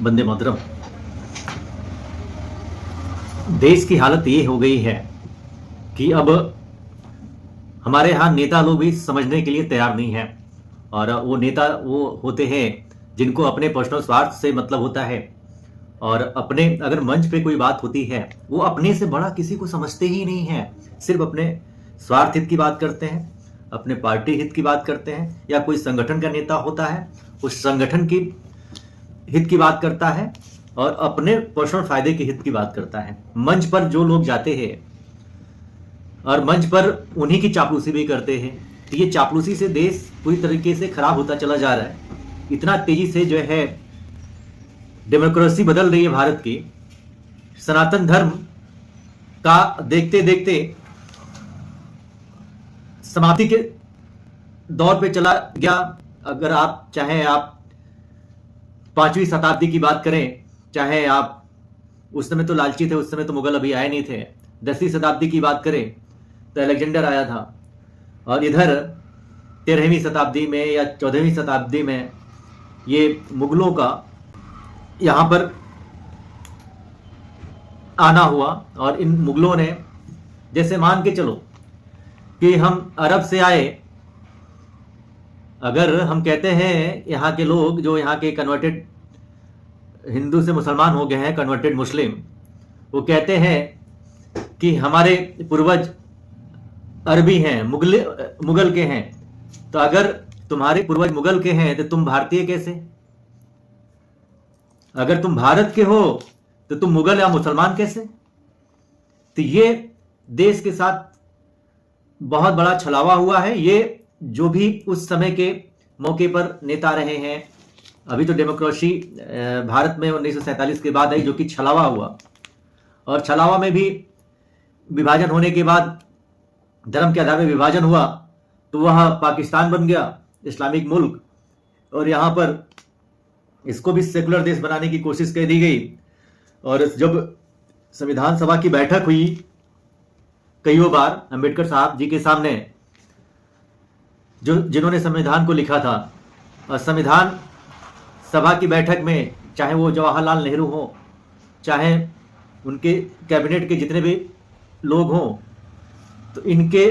वंदे मातरम। देश की हालत ये हो गई है कि अब हमारे यहाँ नेता लोग भी समझने के लिए तैयार नहीं है। और वो नेता वो होते हैं जिनको अपने पर्सनल स्वार्थ से मतलब होता है। और अपने अगर मंच पे कोई बात होती है वो अपने से बड़ा किसी को समझते ही नहीं है। सिर्फ अपने स्वार्थ हित की बात करते हैं, अपने पार्टी हित की बात करते हैं, या कोई संगठन का नेता होता है उस संगठन की हित की बात करता है और अपने पर्सनल फायदे के हित की बात करता है। मंच पर जो लोग जाते हैं और मंच पर उन्हीं की चापलूसी भी करते हैं, तो ये चापलूसी से देश पूरी तरीके से खराब होता चला जा रहा है। इतना तेजी से जो है डेमोक्रेसी बदल रही है भारत की। सनातन धर्म का देखते देखते समाप्ति के दौर पे चला गया। अगर आप चाहे आप 5वीं शताब्दी की बात करें, चाहे आप उस समय तो लालची थे, उस समय तो मुगल अभी आए नहीं थे। 10वीं शताब्दी की बात करें तो अलेक्जेंडर आया था। और इधर 13वीं शताब्दी में या 14वीं शताब्दी में ये मुगलों का यहाँ पर आना हुआ। और इन मुगलों ने, जैसे मान के चलो कि हम अरब से आए, अगर हम कहते हैं यहाँ के लोग जो यहाँ के कन्वर्टेड हिंदू से मुसलमान हो गए हैं, कन्वर्टेड मुस्लिम, वो कहते हैं कि हमारे पूर्वज अरबी हैं, मुगल के हैं। तो अगर तुम्हारे पूर्वज मुगल के हैं तो तुम भारतीय कैसे? अगर तुम भारत के हो तो तुम मुगल या मुसलमान कैसे? तो ये देश के साथ बहुत बड़ा छलावा हुआ है। ये जो भी उस समय के मौके पर नेता रहे हैं, अभी तो डेमोक्रेसी भारत में 1947 के बाद आई, जो कि छलावा हुआ। और छलावा में भी विभाजन होने के बाद, धर्म के आधार पर विभाजन हुआ, तो वह पाकिस्तान बन गया, इस्लामिक मुल्क। और यहाँ पर इसको भी सेकुलर देश बनाने की कोशिश कर दी गई। और जब संविधान सभा की बैठक हुई कईयों बार अंबेडकर साहब जी के सामने, जिन्होंने संविधान को लिखा था, और संविधान सभा की बैठक में चाहे वो जवाहरलाल नेहरू हो, चाहे उनके कैबिनेट के जितने भी लोग हों, तो इनके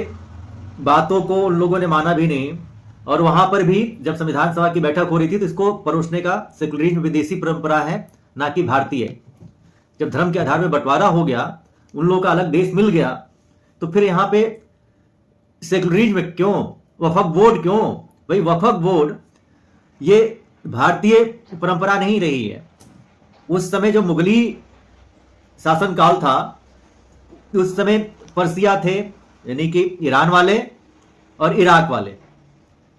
बातों को उन लोगों ने माना भी नहीं। और वहां पर भी जब संविधान सभा की बैठक हो रही थी तो इसको परोसने का सेकुलरिज्म विदेशी परंपरा है, ना कि भारतीय। जब धर्म के आधार पर बंटवारा हो गया, उन लोगों का अलग देश मिल गया, तो फिर यहाँ पे सेकुलरिज्म क्यों, वक्फ बोर्ड क्यों? भाई वक्फ बोर्ड ये भारतीय परंपरा नहीं रही है। उस समय जो मुगली शासनकाल था, उस समय पर्सिया थे, यानी कि ईरान वाले और इराक वाले।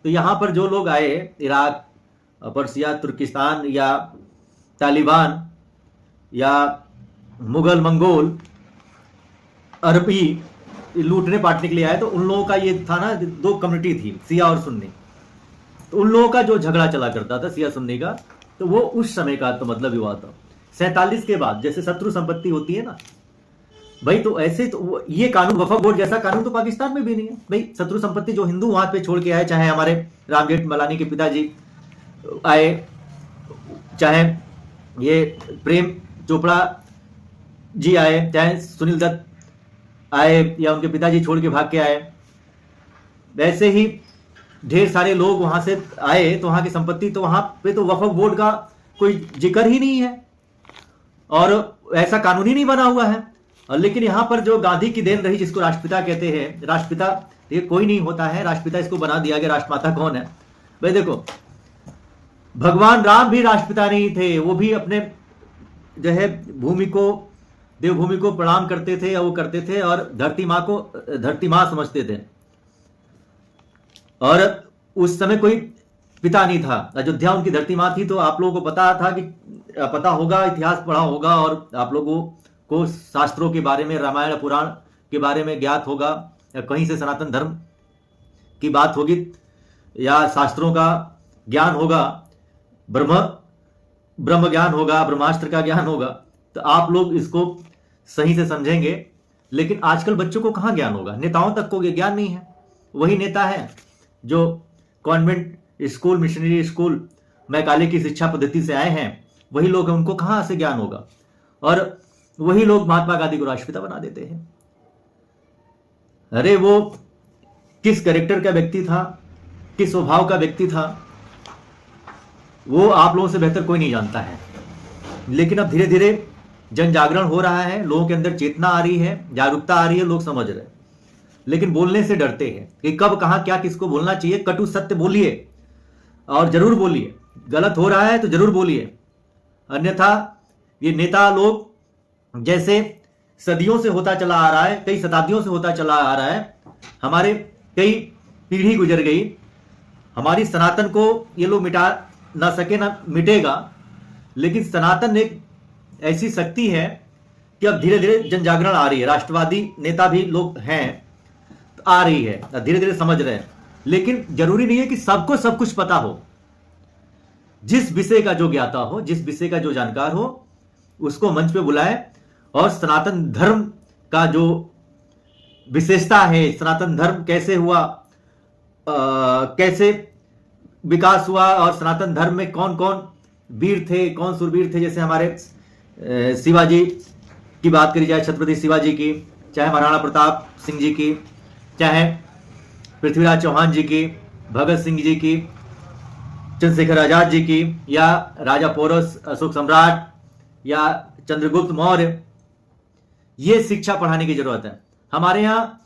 तो यहाँ पर जो लोग आए, इराक, पर्सिया, तुर्किस्तान या तालिबान या मुगल, मंगोल, अरबी लूटने पाटने के लिए आए, तो उन लोगों का ये था ना, दो कम्युनिटी थी, सिया और सुन्नी। तो उन लोगों का जो झगड़ा चला करता था सिया सुन्नी का, तो वो उस समय का तो मतलब हुआ था। 47 के बाद जैसे शत्रु संपत्ति होती है ना भाई, तो ऐसे तो ये कानून, वक्फ बोर्ड जैसा कानून तो पाकिस्तान में भी नहीं है। भाई शत्रु संपत्ति जो हिंदू वहां पे छोड़ के आए, चाहे हमारे रामजेठ मलानी के पिताजी आए, चाहे ये प्रेम चोपड़ा जी आए, चाहे सुनील दत्त आए, या उनके पिताजी छोड़ के भाग के आए, वैसे ही ढेर सारे लोग वहां से आए। तो वहां की संपत्ति, तो वहां पे तो वक्फ बोर्ड का कोई जिक्र ही नहीं है और ऐसा कानून ही नहीं बना हुआ है। और लेकिन यहां पर जो गांधी की देन रही, जिसको राष्ट्रपिता कहते हैं, राष्ट्रपिता ये कोई नहीं होता है, राष्ट्रपिता इसको बना दिया गया। राष्ट्रमाता कौन है भाई? देखो, भगवान राम भी राष्ट्रपिता नहीं थे। वो भी अपने जो है भूमि को, देवभूमि को प्रणाम करते थे, वो करते थे, और धरती माँ को धरती माँ समझते थे। और उस समय कोई पिता नहीं था, अयोध्या उनकी धरती माँ थी। तो आप लोगों को पता था कि, पता होगा, इतिहास पढ़ा होगा, और आप लोगों को शास्त्रों के बारे में, रामायण पुराण के बारे में ज्ञात होगा, या कहीं से सनातन धर्म की बात होगी, या शास्त्रों का ज्ञान होगा, ब्रह्म ज्ञान होगा, ब्रह्मास्त्र का ज्ञान होगा, तो आप लोग इसको सही से समझेंगे। लेकिन आजकल बच्चों को कहाँ ज्ञान होगा? नेताओं तक को ये ज्ञान नहीं है। वही नेता है जो convent school, missionary school, Macaulay की शिक्षा पद्धति से आए हैं, वही लोग हैं, उनको कहां से ज्ञान होगा? और वही लोग महात्मा गांधी को राष्ट्रपिता बना देते हैं। अरे वो किस कैरेक्टर का व्यक्ति था, किस स्वभाव का व्यक्ति था, वो आप लोगों से बेहतर कोई नहीं जानता है। लेकिन अब धीरे धीरे जन जागरण हो रहा है, लोगों के अंदर चेतना आ रही है, जागरूकता आ रही है, लोग समझ रहे हैं, लेकिन बोलने से डरते हैं कि कब कहां क्या किसको बोलना चाहिए। कटु सत्य बोलिए और जरूर बोलिए, गलत हो रहा है तो जरूर बोलिए, अन्यथा ये नेता लोग जैसे सदियों से होता चला आ रहा है, कई शताब्दियों से होता चला आ रहा है, हमारे कई पीढ़ी गुजर गई, हमारी सनातन को ये लोग मिटा ना सके, ना मिटेगा। लेकिन सनातन एक ऐसी शक्ति है कि अब धीरे धीरे जन जागरण आ रही है, राष्ट्रवादी नेता भी लोग हैं, आ रही है, धीरे धीरे समझ रहे हैं। लेकिन जरूरी नहीं है कि सबको सब कुछ पता हो। जिस विषय का जो ज्ञाता हो, जिस विषय का जो जानकार हो, उसको मंच पे बुलाए और सनातन धर्म का जो विशेषता है, सनातन धर्म कैसे हुआ, कैसे विकास हुआ, और सनातन धर्म में कौन कौन वीर थे, कौन सुरवीर थे, जैसे हमारे शिवाजी की बात करी जाए, छत्रपति शिवाजी की, चाहे महाराणा प्रताप सिंह जी की, चाहे पृथ्वीराज चौहान जी की, भगत सिंह जी की, चंद्रशेखर आजाद जी की, या राजा पोरस, अशोक सम्राट, या चंद्रगुप्त मौर्य। ये शिक्षा पढ़ाने की जरूरत है। हमारे यहाँ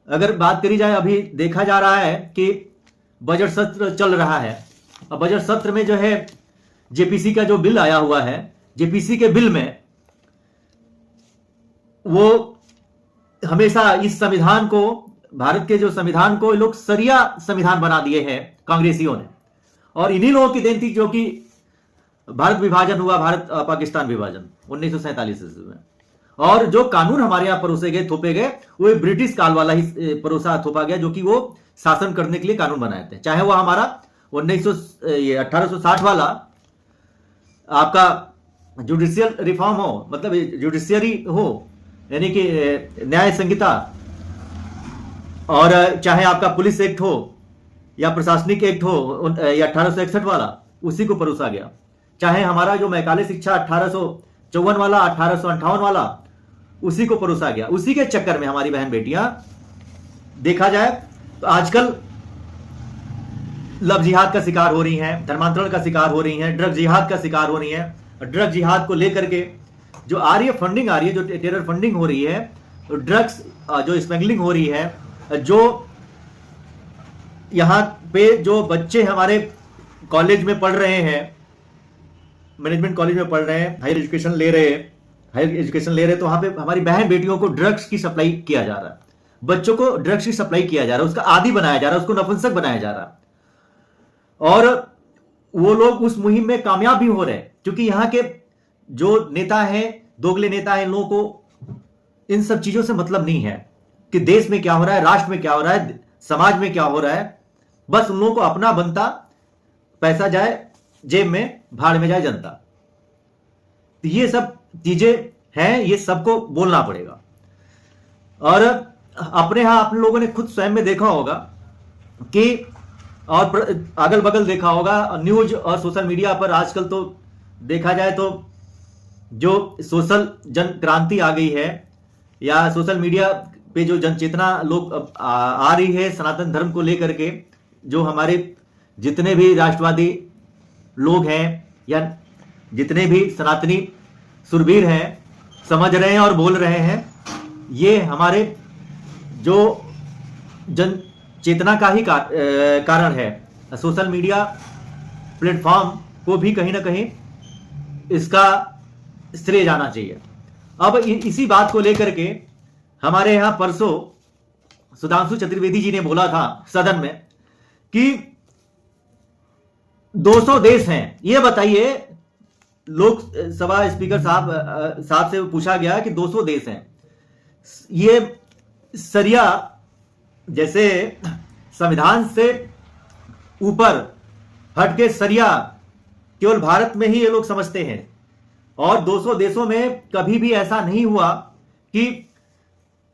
अगर बात करी जाए, अभी देखा जा रहा है कि बजट सत्र चल रहा है। अब बजट सत्र में जो है जेपीसी का जो बिल आया हुआ है, जेपीसी के बिल में वो हमेशा इस संविधान को, भारत के जो संविधान को, लोग सरिया संविधान बना दिए हैं कांग्रेसियों ने। और इन्हीं लोगों की देन थी जो कि भारत विभाजन हुआ, भारत पाकिस्तान विभाजन 1947 ईस्वी में। और जो कानून हमारे यहां परोसे गए, थोपे गए, वो ब्रिटिश काल वाला ही परोसा थोपा गया, जो कि वो शासन करने के लिए कानून बनाए थे। चाहे वो हमारा 1860 वाला आपका जुडिशियल रिफॉर्म हो, मतलब जुडिशियरी हो, यानी कि न्याय संहिता, और चाहे आपका पुलिस एक्ट हो या प्रशासनिक एक्ट हो, या 1861 वाला, उसी को परोसा गया। चाहे हमारा जो मैकाले शिक्षा 1854 वाला, 1858 वाला, उसी को परोसा गया। उसी के चक्कर में हमारी बहन बेटियां, देखा जाए तो आजकल लव जिहाद का शिकार हो रही हैं, धर्मांतरण का शिकार हो रही हैं, ड्रग जिहाद का शिकार हो रही हैं। ड्रग जिहाद को लेकर के जो आ रही है फंडिंग, आ रही है, जो टेरर फंडिंग हो रही है, ड्रग्स जो स्मगलिंग हो रही है, जो यहां पे जो बच्चे हमारे कॉलेज में पढ़ रहे हैं, मैनेजमेंट कॉलेज में पढ़ रहे हैं, हायर एजुकेशन ले रहे हैं, तो वहां पे हमारी बहन बेटियों को ड्रग्स की सप्लाई किया जा रहा है, बच्चों को ड्रग्स की सप्लाई किया जा रहा है, उसका आदी बनाया जा रहा है, उसको नपुंसक बनाया जा रहा है। और वो लोग उस मुहिम में कामयाब भी हो रहे हैं, क्योंकि यहाँ के जो नेता हैं, दोगले नेता हैं, इन लोगों को इन सब चीजों से मतलब नहीं है कि देश में क्या हो रहा है, राष्ट्र में क्या हो रहा है, समाज में क्या हो रहा है। बस उन लोगों को अपना बनता, पैसा जाए जेब में, भाड़ में जाए जनता। तो ये सब चीजें हैं, ये सबको बोलना पड़ेगा। और अपने यहां आप लोगों ने खुद स्वयं में देखा होगा कि, और अगल बगल देखा होगा, न्यूज और सोशल मीडिया पर आजकल तो देखा जाए तो जो सोशल जन क्रांति आ गई है, या सोशल मीडिया पे जो जनचेतना लोग आ रही है सनातन धर्म को लेकर के, जो हमारे जितने भी राष्ट्रवादी लोग हैं या जितने भी सनातनी सुरवीर हैं, समझ रहे हैं और बोल रहे हैं, ये हमारे जो जन चेतना का ही कारण है। सोशल मीडिया प्लेटफॉर्म को भी कहीं ना कहीं इसका श्रेय जाना चाहिए। अब इसी बात को लेकर के हमारे यहां परसों सुधांशु चतुर्वेदी जी ने बोला था सदन में कि 200 देश हैं। ये बताइए, लोकसभा स्पीकर साहब से पूछा गया कि 200 देश हैं, ये सरिया जैसे संविधान से ऊपर हटके सरिया केवल भारत में ही ये लोग समझते हैं, और 200 देशों में कभी भी ऐसा नहीं हुआ कि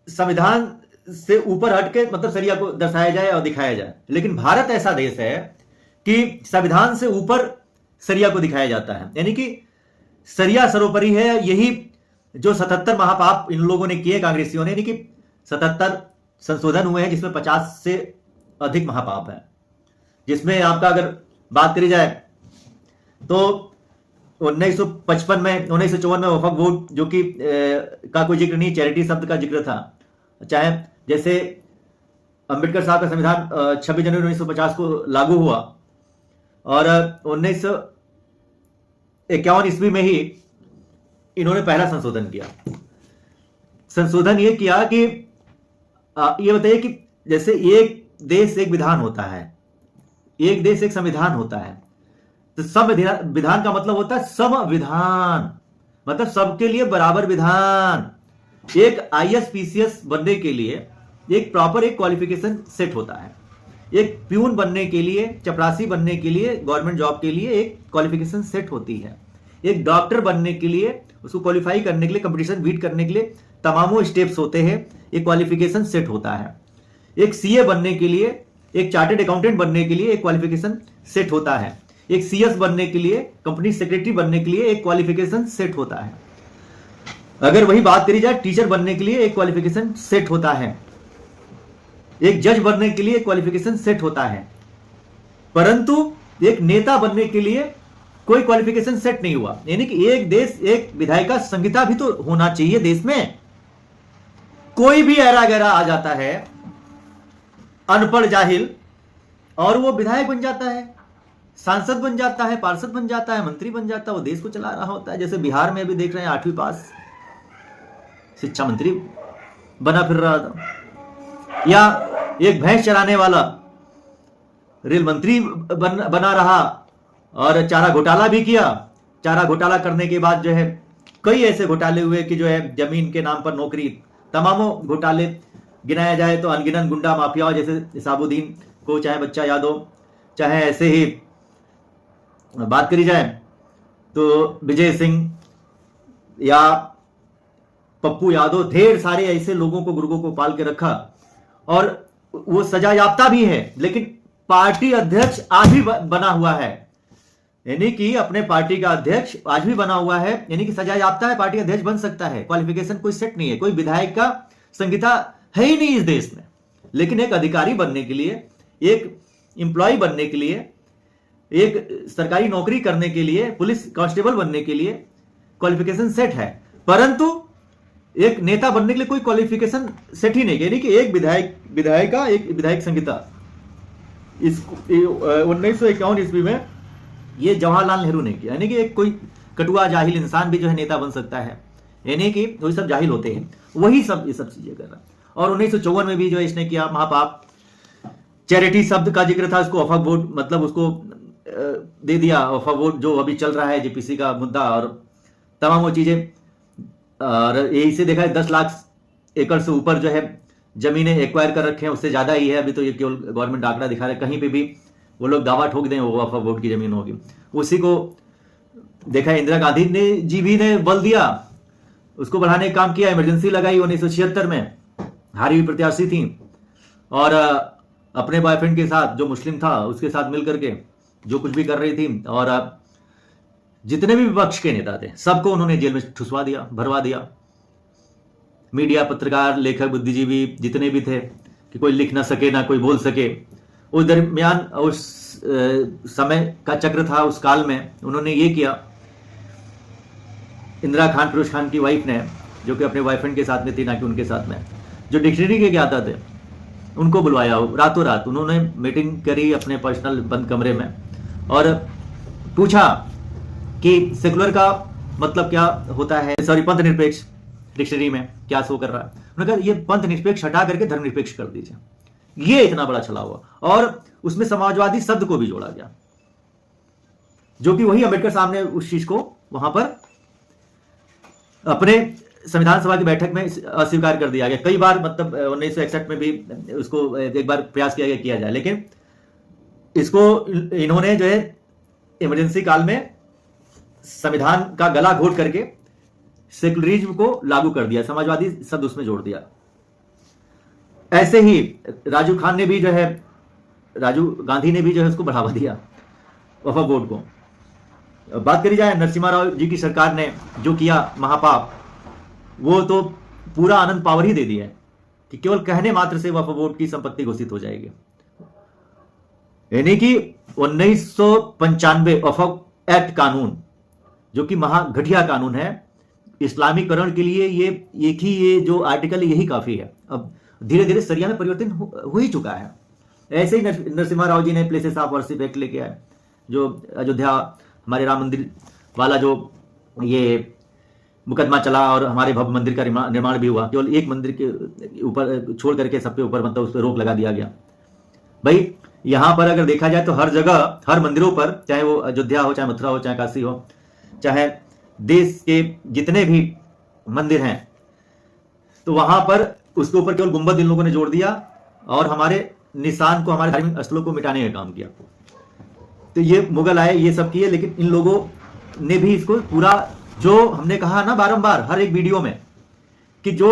संविधान से ऊपर हटके मतलब सरिया को दर्शाया जाए और दिखाया जाए। लेकिन भारत ऐसा देश है कि संविधान से ऊपर सरिया को दिखाया जाता है। यानी कि सरिया सरोपरी है। यही जो 77 महापाप इन लोगों ने किए कांग्रेसियों ने, यानी कि 77 संशोधन हुए हैं जिसमें 50 से अधिक महापाप है। जिसमें आपका अगर बात करी जाए तो 1955 में 1954 में वफक बोर्ड जो कि का कोई जिक्र नहीं, चैरिटी शब्द का जिक्र था। चाहे जैसे अंबेडकर साहब का संविधान 26 जनवरी 1950 को लागू हुआ और 1951 ईस्वी में ही इन्होंने पहला संशोधन किया। संशोधन ये किया कि ये बताइए कि जैसे एक देश एक विधान होता है, एक देश एक संविधान होता है, तो संविधान का मतलब होता है संविधान, मतलब सबके लिए बराबर विधान। एक आईएएस पीसीएस बनने के लिए एक प्रॉपर एक क्वालिफिकेशन सेट होता है। एक प्यून बनने के लिए, चपरासी बनने के लिए, गवर्नमेंट जॉब के लिए एक क्वालिफिकेशन सेट होती है। एक डॉक्टर बनने के लिए, उसको क्वालिफाई करने के लिए, कंपटीशन बीट करने के लिए तमामों स्टेप्स होते हैं, एक क्वालिफिकेशन सेट होता है। एक सीए बनने के लिए, एक चार्टर्ड अकाउंटेंट बनने के लिए एक क्वालिफिकेशन सेट होता है। एक सीएस बनने के लिए, कंपनी सेक्रेटरी बनने के लिए एक क्वालिफिकेशन सेट होता है। अगर वही बात करी जाए, टीचर बनने के लिए एक क्वालिफिकेशन सेट होता है। एक जज बनने के लिए एक क्वालिफिकेशन सेट होता है। परंतु एक नेता बनने के लिए कोई क्वालिफिकेशन सेट नहीं हुआ। यानी कि एक देश एक विधायिका संहिता भी तो होना चाहिए देश में। कोई भी ऐरा गैरा आ जाता है, अनपढ़ जाहिल, और वो विधायक बन जाता है, सांसद बन जाता है, पार्षद बन जाता है, मंत्री बन जाता है, वो देश को चला रहा होता है। जैसे बिहार में भी देख रहे हैं 8वीं पास शिक्षा मंत्री बना फिर रहा था, या एक भैंस चराने वाला रेल मंत्री बना रहा और चारा घोटाला भी किया। चारा घोटाला करने के बाद जो है कई ऐसे घोटाले हुए कि जो है जमीन के नाम पर नौकरी, तमामों घोटाले गिनाया जाए तो अनगिनत गुंडा माफियाओं जैसे साबुद्दीन को, चाहे बच्चा यादव, चाहे ऐसे ही बात करी जाए तो विजय सिंह या पप्पू यादव, ढेर सारे ऐसे लोगों को, गुर्गों को पाल के रखा और वो सजा याफ्ता भी है। लेकिन पार्टी अध्यक्ष आज भी बना हुआ है, यानी कि अपने पार्टी का अध्यक्ष आज भी बना हुआ है, यानी कि सजा याफ्ता है, पार्टी अध्यक्ष बन सकता है। क्वालिफिकेशन कोई सेट नहीं है, कोई विधायक का संहिता है ही नहीं इस देश में। लेकिन एक अधिकारी बनने के लिए, एक एम्प्लॉय बनने के लिए, एक सरकारी नौकरी करने के लिए, पुलिस कांस्टेबल बनने के लिए क्वालिफिकेशन सेट है। परंतु एक नेता बनने के लिए कोई क्वालिफिकेशन सेट ही नहीं, यानी कि एक विधायिका एक विधायक संहिता। इस 1951 ईस्वी में ये जवाहरलाल नेहरू ने किया। यानी कि एक कोई कटुआ जाहिल इंसान भी जो है नेता बन सकता है, यानी कि वही सब जाहिल होते हैं, वही सब ये सब चीजें कर रहा है। और 1954 में भी जो इसने किया महापाप, चैरिटी शब्द का जिक्र था, उसको वफक बोर्ड मतलब उसको दे दिया। वफक बोर्ड जो अभी चल रहा है जेपीसी का मुद्दा और तमाम वो चीजें, और यही से देखा है 10 लाख एकड़ से ऊपर जो है जमीनें एक्वायर कर रखे हैं, उससे ज्यादा ही है अभी तो। ये केवल गवर्नमेंट आंकड़ा दिखा रहे, कहीं पे भी वो लोग दावा ठोक दें वो वफक बोर्ड की जमीन होगी। उसी को देखा इंदिरा गांधी ने जी भी ने बल दिया, उसको बढ़ाने का काम किया, इमरजेंसी लगाई 1976 में, हारी हुई प्रत्याशी थी और अपने बॉयफ्रेंड के साथ जो मुस्लिम था उसके साथ मिल करके जो कुछ भी कर रही थी, और जितने भी विपक्ष के नेता थे सबको उन्होंने जेल में ठुसवा दिया, भरवा दिया। मीडिया, पत्रकार, लेखक, बुद्धिजीवी जितने भी थे कि कोई लिख ना सके, ना कोई बोल सके। उस दरमियान उस समय का चक्र था, उस काल में उन्होंने ये किया। इंदिरा खान, फिरोज खान की वाइफ ने, जो कि अपने बॉयफ्रेंड के साथ में थी ना कि उनके साथ में, जो डिक्शनरी के ज्ञाता थे उनको बुलवाया। रातों रात उन्होंने मीटिंग करी अपने पर्सनल बंद कमरे में और पूछा कि सेकुलर का मतलब क्या होता है, सॉरी पंथ निरपेक्ष डिक्शनरी में क्या शो कर रहा है। उन्होंने कहा ये पंथ निरपेक्ष हटा करके धर्मनिरपेक्ष कर दीजिए। ये इतना बड़ा चला हुआ, और उसमें समाजवादी शब्द को भी जोड़ा गया, जो कि वही अम्बेडकर साहब ने उस चीज को वहां पर अपने संविधान सभा की बैठक में अस्वीकार कर दिया गया। कई बार मतलब 1961 में भी उसको एक बार प्रयास किया गया किया जाए, लेकिन इसको इन्होंने जो है इमरजेंसी काल में संविधान का गला घोट करके सेकुलरिज्म को लागू कर दिया, समाजवादी शब्द उसमें जोड़ दिया। ऐसे ही राजीव खान ने भी जो है, राजीव गांधी ने भी जो है उसको बढ़ावा दिया वफक बोर्ड को। बात करी जाए नरसिम्हा राव जी की सरकार ने जो किया महापाप, वो तो पूरा आनंद पावर ही दे दिया है कि केवल कहने मात्र से वक्फ बोर्ड की संपत्ति घोषित हो जाएगी। यानी कि 1995 वक्फ एक्ट कानून, जो कि महा घटिया कानून है, इस्लामीकरण के लिए ये एक ही ये जो आर्टिकल यही काफी है। अब धीरे धीरे सरिया में परिवर्तन हो ही चुका है। ऐसे ही नरसिम्हा राव जी ने प्लेसेस ऑफ वर्शिप एक्ट लेके आए, जो अयोध्या हमारे राम मंदिर वाला जो ये मुकदमा चला और हमारे भव्य मंदिर का निर्माण भी हुआ, केवल एक मंदिर के ऊपर छोड़ करके सब पे ऊपर मतलब उस पर रोक लगा दिया गया। भाई यहां पर अगर देखा जाए तो हर जगह हर मंदिरों पर, चाहे वो अयोध्या हो, चाहे मथुरा हो, चाहे काशी हो, चाहे देश के जितने भी मंदिर हैं, तो वहां पर उसके ऊपर केवल गुंबद इन लोगों ने जोड़ दिया और हमारे निशान को, हमारे धार्मिक स्थलों को मिटाने का काम किया। तो ये मुगल आए, ये सब किए, लेकिन इन लोगों ने भी इसको पूरा, जो हमने कहा ना बारंबार हर एक वीडियो में, कि जो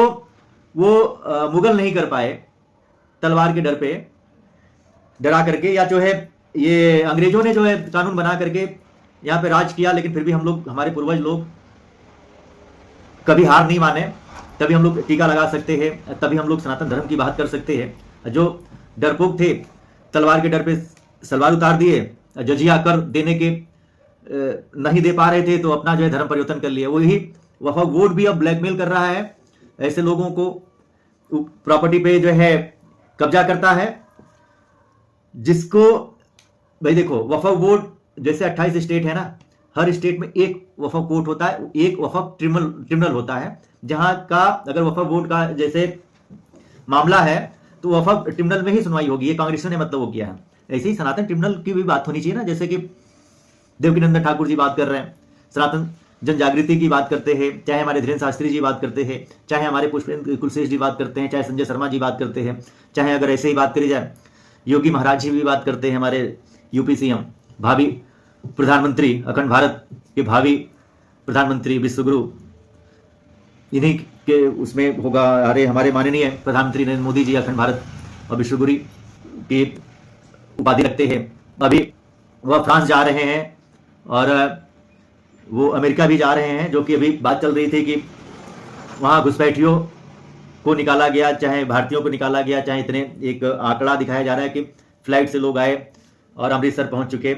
वो मुगल नहीं कर पाए तलवार के डर पे डरा करके, या जो है ये अंग्रेजों ने जो है कानून बना करके यहाँ पे राज किया, लेकिन फिर भी हम लोग, हमारे पूर्वज लोग कभी हार नहीं माने, तभी हम लोग टीका लगा सकते हैं, तभी हम लोग सनातन धर्म की बात कर सकते हैं। जो डरपोक थे, तलवार के डर पे सलवार उतार दिए, जजिया कर देने के नहीं दे पा रहे थे, तो अपना जो है धर्म परिवर्तन कर लिया। वही वफा बोर्ड भी अब ब्लैकमेल कर रहा है, ऐसे लोगों को प्रॉपर्टी पे जो है कब्जा करता है, जिसको भाई देखो वफा बोर्ड जैसे 28 स्टेट है ना, हर स्टेट में एक वफा कोर्ट होता है, एक वफा ट्रिब्यूनल होता है, जहां का अगर वफा बोर्ड का जैसे मामला है तो वफा ट्रिब्यूनल में ही सुनवाई होगी। ये कांग्रेस ने मतलब वो किया है। ऐसे ही सनातन ट्रिब्यूनल की भी बात होनी चाहिए ना, जैसे कि देवकीनंदन ठाकुर जी बात कर रहे हैं, सनातन जन जागृति की बात करते हैं, चाहे हमारे धीरेन्द्र शास्त्री जी बात करते हैं, चाहे हमारे पुष्पेंद्र कुलशेष जी बात करते हैं, चाहे संजय शर्मा जी बात करते हैं, चाहे अगर ऐसे ही बात करी जाए योगी महाराज जी भी बात करते हैं, हमारे यूपी सीएम, भावी प्रधानमंत्री, अखंड भारत के भावी प्रधानमंत्री, विश्वगुरु, इन्हीं के उसमें होगा। अरे हमारे माननीय प्रधानमंत्री नरेंद्र मोदी जी अखंड भारत और विश्वगुरु की उपाधि रखते हैं। अभी वह फ्रांस जा रहे हैं और वो अमेरिका भी जा रहे हैं, जो कि अभी बात चल रही थी कि वहाँ घुसपैठियों को निकाला गया, चाहे भारतीयों को निकाला गया, चाहे इतने एक आंकड़ा दिखाया जा रहा है कि फ्लाइट से लोग आए और अमृतसर पहुंच चुके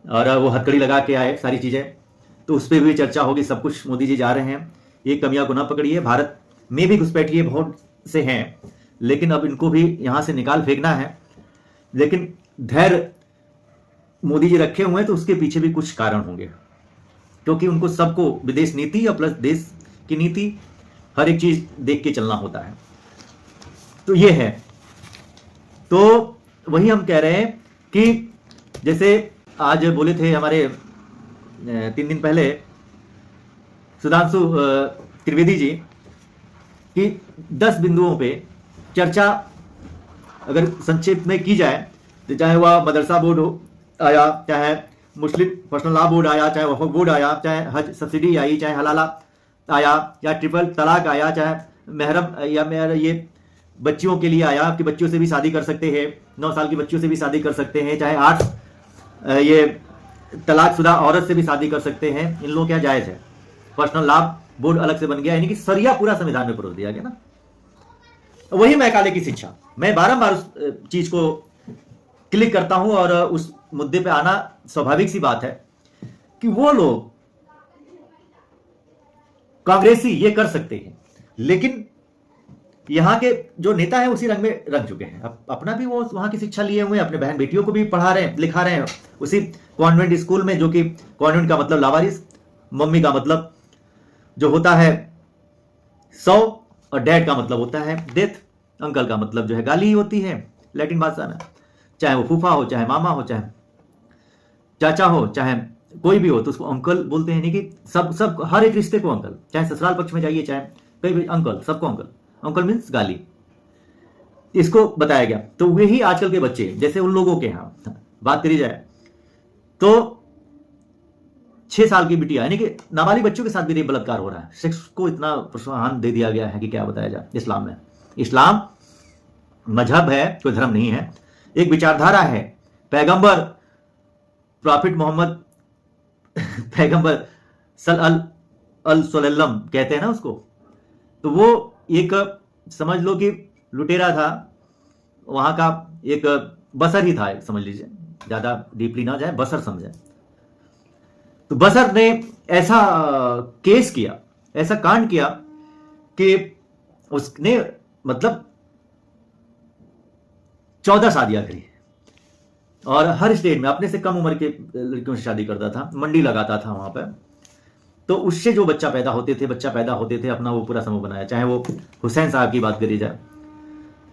और वो हथकड़ी लगा के आए, सारी चीज़ें, तो उस पर भी चर्चा होगी। सब कुछ मोदी जी जा रहे हैं, ये कमियां को ना पकड़िए। भारत में भी घुसपैठिए बहुत से हैं, लेकिन अब इनको भी यहाँ से निकाल फेंकना है। लेकिन धैर्य मोदी जी रखे हुए हैं, तो उसके पीछे भी कुछ कारण होंगे, क्योंकि उनको सबको विदेश नीति और प्लस देश की नीति, हर एक चीज देख के चलना होता है। तो ये है, तो वही हम कह रहे हैं कि जैसे आज बोले थे हमारे 3 दिन पहले सुधांशु त्रिवेदी जी कि 10 बिंदुओं पे चर्चा अगर संक्षेप में की जाए, तो चाहे वह मदरसा बोर्ड हो आया, चाहे मुस्लिम पर्सनल लॉ बोर्ड आया, चाहे वक्फ बोर्ड आया, चाहे हज सब्सिडी आई, चाहे हलाला आया, या ट्रिपल तलाक आया, चाहे महरम या मेरा ये बच्चियों के लिए आया कि बच्चियों से भी शादी कर सकते हैं, 9 साल की बच्चियों से भी शादी कर सकते हैं, चाहे 8 ये तलाकशुदा औरत से भी शादी कर सकते हैं, इन लोगों क्या जायज़ है। पर्सनल लॉ बोर्ड अलग से बन गया, यानी कि सरिया पूरा संविधान में परोस दिया गया ना। वही मैकाले की शिक्षा, मैं बारंबार उस चीज को क्लिक करता हूं और उस मुद्दे पे आना स्वाभाविक सी बात है कि वो लोग कांग्रेसी ये कर सकते हैं, लेकिन यहां के जो नेता हैं उसी रंग में रंग चुके हैं। अपना भी वो वहां की शिक्षा लिए हुए हैं, अपने बहन बेटियों को भी पढ़ा रहे हैं, लिखा रहे हैं उसी कॉन्वेंट स्कूल में, जो कि कॉन्वेंट का मतलब लावारिस, मम्मी का मतलब जो होता है 100 और डैड का मतलब होता है डेथ, अंकल का मतलब जो है गाली होती है लैटिन भाषा में, चाहे वो फूफा हो, चाहे मामा हो, चाहे चाचा हो, चाहे कोई भी हो, तो उसको अंकल बोलते हैं। नहीं कि सब हर एक रिश्ते को अंकल, चाहे ससुराल पक्ष में जाइए, चाहे कहीं भी अंकल, सबको अंकल। अंकल मीन्स गाली, इसको बताया गया। तो वही आजकल के बच्चे, जैसे उन लोगों के यहाँ बात करी जाए तो 6 साल की बिटिया, यानी कि नाबालिग बच्चों के साथ भी रेप बलात्कार हो रहा है। सेक्स को इतना प्रोत्साहन दे दिया गया है कि क्या बताया जाए। इस्लाम में, इस्लाम मजहब है, कोई धर्म नहीं है, एक विचारधारा है। पैगंबर प्रॉफिट मोहम्मद पैगंबर सल अल अल सल्लम कहते हैं ना उसको, तो वो एक समझ लो कि लुटेरा था, वहां का एक बसर ही था, एक समझ लीजिए, ज्यादा डीपली ना जाए, बसर समझे। तो बसर ने ऐसा केस किया, ऐसा कांड किया कि उसने मतलब 14 शादियां करी, और हर स्टेट में अपने से कम उम्र के लड़कियों से शादी करता था, मंडी लगाता था वहां पर। तो उससे जो बच्चा पैदा होते थे अपना वो पूरा समूह बनाया। चाहे वो हुसैन साहब की बात करी जाए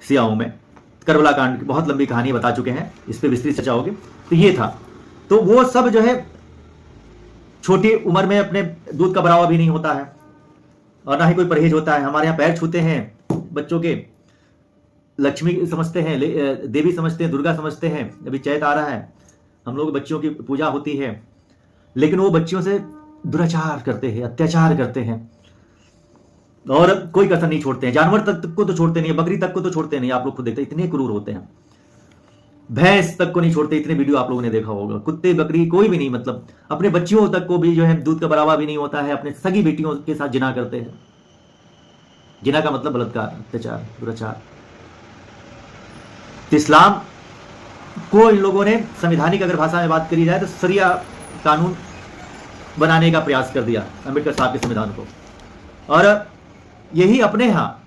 सियाओं में, करबला कांड की बहुत लंबी कहानी बता चुके हैं, इस पर विस्तृत चर्चा होगी। तो ये था, तो वो सब जो है छोटी उम्र में अपने दूध का बरावा भी नहीं होता है, और ना ही कोई परहेज होता है। हमारे यहाँ पैर छूते हैं बच्चों के, लक्ष्मी समझते हैं, देवी समझते हैं, दुर्गा समझते हैं। अभी चैत आ रहा है, हम लोग बच्चियों की पूजा होती है, लेकिन वो बच्चियों से दुराचार करते हैं, अत्याचार करते हैं, और कोई कसर नहीं छोड़ते हैं। जानवर तक को तो छोड़ते नहीं, बकरी तक को तो छोड़ते नहीं, आप लोग खुद देखते हैं, इतने क्रूर होते हैं। भैंस तक को नहीं छोड़ते, इतने वीडियो आप लोगों ने देखा होगा। कुत्ते बकरी कोई भी नहीं, मतलब अपने बच्चियों तक को भी जो है दूध का बराबर भी नहीं होता है, अपने सगी बेटियों के साथ जिना करते हैं। जिना का मतलब बलात्कार, अत्याचार, दुराचार। तो इस्लाम को इन लोगों ने संवैधानिक अगर भाषा में बात करी जाए तो शरिया कानून बनाने का प्रयास कर दिया, अम्बेडकर साहब के संविधान को। और यही अपने यहाँ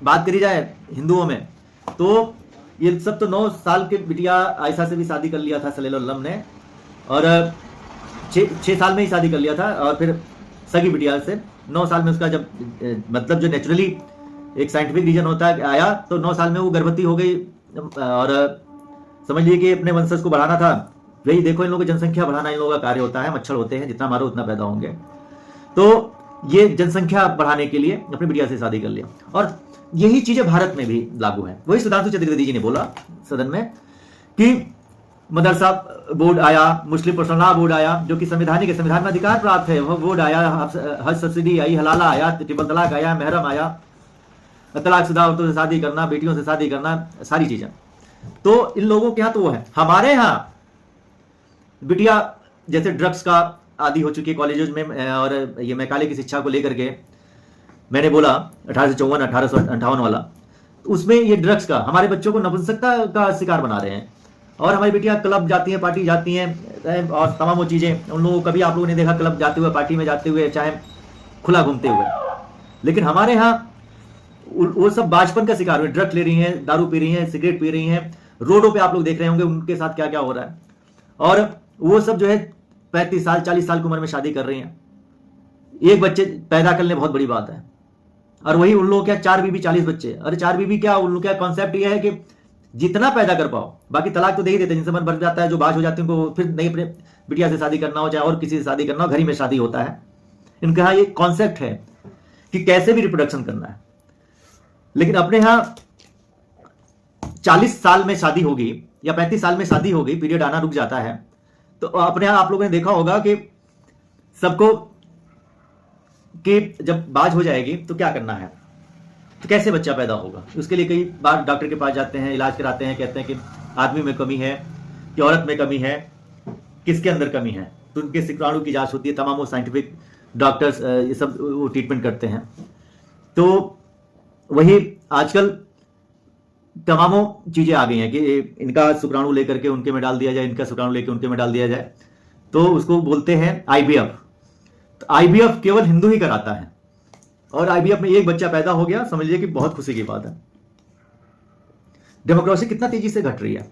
बात करी जाए हिंदुओं में, तो ये सब तो 9 साल के बिटिया आयशा से भी शादी कर लिया था सल्लल्लाहु ने, और 6 साल में ही शादी कर लिया था। और फिर सगी बिटिया से 9 साल में उसका जब मतलब जो नेचुरली एक साइंटिफिक रीजन होता है आया, तो 9 साल में वो गर्भवती हो गई। और समझ लिए कि अपने वंशज को बढ़ाना था। वही देखो, इन लोगों की जनसंख्या बढ़ाना इन लोगों का कार्य होता है। मच्छर होते हैं, जितना मारो उतना पैदा होंगे। तो ये जनसंख्या बढ़ाने के लिए अपनी बिटिया से शादी कर लिया। और यही चीजें भारत में भी लागू है। वही सुधांशु चतुर्वेदी जी ने बोला सदन में कि मदरसा बोर्ड आया, मुस्लिम पर्सनल बोर्ड आया, जो कि संविधान में अधिकार प्राप्त है, वह बोर्ड आया, हज सब्सिडी आई, हलाला आया, ट्रिपल तलाक आया, महरम आया, तलाकशुदा औरतों से शादी करना, बेटियों से शादी करना, सारी चीजें। तो इन लोगों के यहाँ तो वो है। हमारे यहाँ बिटिया जैसे ड्रग्स का आदि हो चुकी है कॉलेजेस में, और ये मैकाले की शिक्षा को लेकर के मैंने बोला 1854 1858 वाला, तो उसमें ये ड्रग्स का हमारे बच्चों को नपुंसकता का शिकार बना रहे हैं। और हमारी बेटियां क्लब जाती हैं, पार्टी जाती हैं, और तमाम वो चीजें उन लोगों, कभी आप लोगों ने देखा क्लब जाते हुए, पार्टी में जाते हुए, चाहे खुला घूमते हुए। लेकिन हमारे यहाँ वो सब बाजपन का शिकार हुए, ड्रग ले रही हैं, दारू पी रही हैं, सिगरेट पी रही हैं, रोडों पे आप लोग देख रहे होंगे उनके साथ क्या क्या हो रहा है। और वो सब जो है 35 साल 40 साल की उम्र में शादी कर रही हैं। एक बच्चे पैदा करने बहुत बड़ी बात है, और वही उन लोगों क्या 4 बीबी 40 बच्चे। अरे 4 बीबी क्या, उन लोग क्या कॉन्सेप्ट ये है कि जितना पैदा कर पाओ, बाकी तलाक तो दे ही देते हैं। जिनसे मन बढ़ जाता है, जो बाज हो जाते हैं, उनको फिर नई अपने बिटिया से शादी करना हो, चाहे और किसी से शादी करना हो, घर ही में शादी होता है। इनके यहाँ ये कॉन्सेप्ट है कि कैसे भी रिप्रोडक्शन करना है। लेकिन अपने यहाँ 40 साल में शादी होगी या 35 साल में शादी होगी, पीरियड आना रुक जाता है। तो अपने यहाँ आप लोगों ने देखा होगा कि सबको कि जब बाज हो जाएगी तो क्या करना है, तो कैसे बच्चा पैदा होगा। उसके लिए कई बार डॉक्टर के पास जाते हैं, इलाज कराते हैं, कहते हैं कि आदमी में कमी है कि औरत में कमी है, किसके अंदर कमी है। तो उनके शुक्राणु की जांच होती है, तमाम वो साइंटिफिक डॉक्टर्स ये सब वो ट्रीटमेंट करते हैं। तो वही आजकल तमामों चीजें आ गई हैं कि इनका शुक्राणु लेकर के उनके में डाल दिया जाए, इनका शुक्राणु लेकर उनके में डाल दिया जाए, तो उसको बोलते हैं आईवीएफ। तो आईवीएफ केवल हिंदू ही कराता है, और आईवीएफ में एक बच्चा पैदा हो गया, समझ लीजिए कि बहुत खुशी की बात है। डेमोक्रेसी कितना तेजी से घट रही है।